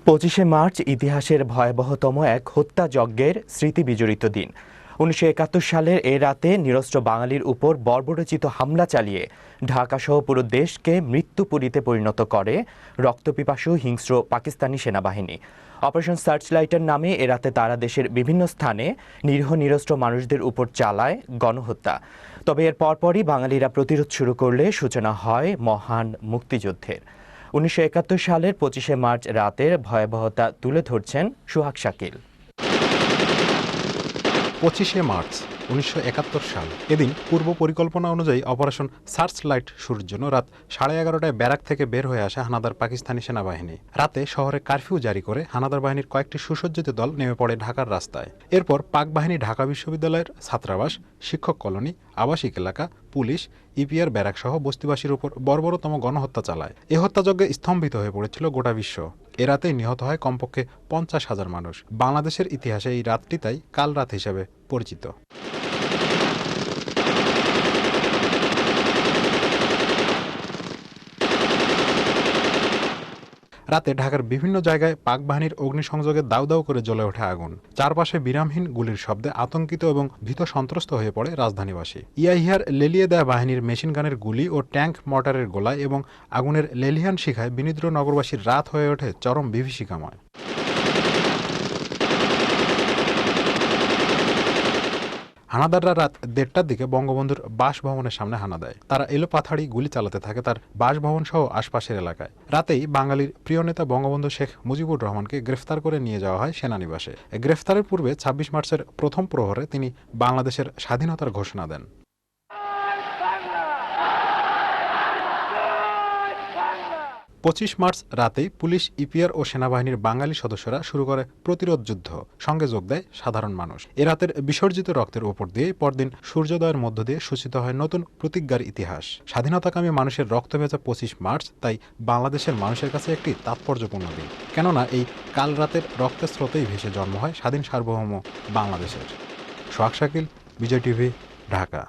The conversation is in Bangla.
২৫শে মার্চ ইতিহাসের ভয়াবহতম এক হত্যাযজ্ঞের স্মৃতি বিজড়িত দিন। ১৯৭১ সালের এ রাতে নিরস্ত্র বাঙালির উপর বর্বরোচিত হামলা চালিয়ে ঢাকাসহ পুরো দেশকে মৃত্যুপুরীতে পরিণত করে রক্তপিপাসু হিংস্র পাকিস্তানি সেনাবাহিনী। অপারেশন সার্চলাইটের নামে এ রাতে তারা দেশের বিভিন্ন স্থানে নিরীহ নিরস্ত্র মানুষদের উপর চালায় গণহত্যা। তবে এর পরপরই বাঙালিরা প্রতিরোধ শুরু করলে সূচনা হয় মহান মুক্তিযুদ্ধের। ১৯৭১ সালের ২৫শে মার্চ রাতের ভয়াবহতা তুলে ধরছেন সোহাগ শাকিল। ২৫শে মার্চ ১৯৭১ সাল। এদিন পূর্ব পরিকল্পনা অনুযায়ী অপারেশন সার্চ লাইট শুরুর জন্য রাত 11:30টায় ব্যারাক থেকে বের হয়ে আসে হানাদার পাকিস্তানি সেনাবাহিনী। রাতে শহরে কারফিউ জারি করে হানাদার বাহিনীর কয়েকটি সুসজ্জিত দল নেমে পড়ে ঢাকার রাস্তায়। এরপর পাক বাহিনী ঢাকা বিশ্ববিদ্যালয়ের ছাত্রাবাস, শিক্ষক কলোনি, আবাসিক এলাকা, পুলিশ, ইপিআর ব্যারাক সহ বস্তিবাসীর উপর বর্বরতম গণহত্যা চালায়। এ হত্যাযজ্ঞে স্তম্ভিত হয়ে পড়েছিল গোটা বিশ্ব। এ রাতেই নিহত হয় কমপক্ষে 50,000 মানুষ। বাংলাদেশের ইতিহাসে এই রাতটি তাই কাল রাত হিসেবে পরিচিত। রাতে ঢাকার বিভিন্ন জায়গায় পাক বাহিনীর অগ্নিসংযোগে দাউ দাউ করে জ্বলে ওঠে আগুন। চারপাশে বিরামহীন গুলির শব্দে আতঙ্কিত এবং ভীত সন্ত্রস্ত হয়ে পড়ে রাজধানীবাসী। ইয়াহিয়ার লেলিয়ে দেয়া বাহিনীর মেশিনগানের গুলি ও ট্যাঙ্ক মর্টারের গোলায় এবং আগুনের লেলিহান শিখায় বিনিদ্র নগরবাসীর রাত হয়ে ওঠে চরম বিভীষিকাময়। হানাদাররা রাত 1:30টার দিকে বঙ্গবন্ধুর বাসভবনের সামনে হানা দেয়। তারা এলোপাথাড়ি গুলি চালাতে থাকে তার বাসভবন সহ আশপাশের এলাকায়। রাতেই বাঙালির প্রিয় নেতা বঙ্গবন্ধু শেখ মুজিবুর রহমানকে গ্রেফতার করে নিয়ে যাওয়া হয় সেনানিবাসে। গ্রেফতারের পূর্বে ২৬ মার্চের প্রথম প্রহরে তিনি বাংলাদেশের স্বাধীনতার ঘোষণা দেন। ২৫ মার্চ রাতেই পুলিশ, ইপিআর ও সেনাবাহিনীর বাঙালি সদস্যরা শুরু করে প্রতিরোধ যুদ্ধ। সঙ্গে যোগ দেয় সাধারণ মানুষ। এ রাতের বিসর্জিত রক্তের ওপর দিয়েই পরদিন সূর্যোদয়ের মধ্য দিয়ে সূচিত হয় নতুন প্রতিজ্ঞার ইতিহাস। স্বাধীনতাকামী মানুষের রক্ত ভেজা ২৫ মার্চ তাই বাংলাদেশের মানুষের কাছে একটি তাৎপর্যপূর্ণ দিন। কেননা এই কাল রাতের রক্তের স্রোতেই ভেসে জন্ম হয় স্বাধীন সার্বভৌম বাংলাদেশের। সোহাগ শাকিল, বিজয় টিভি, ঢাকা।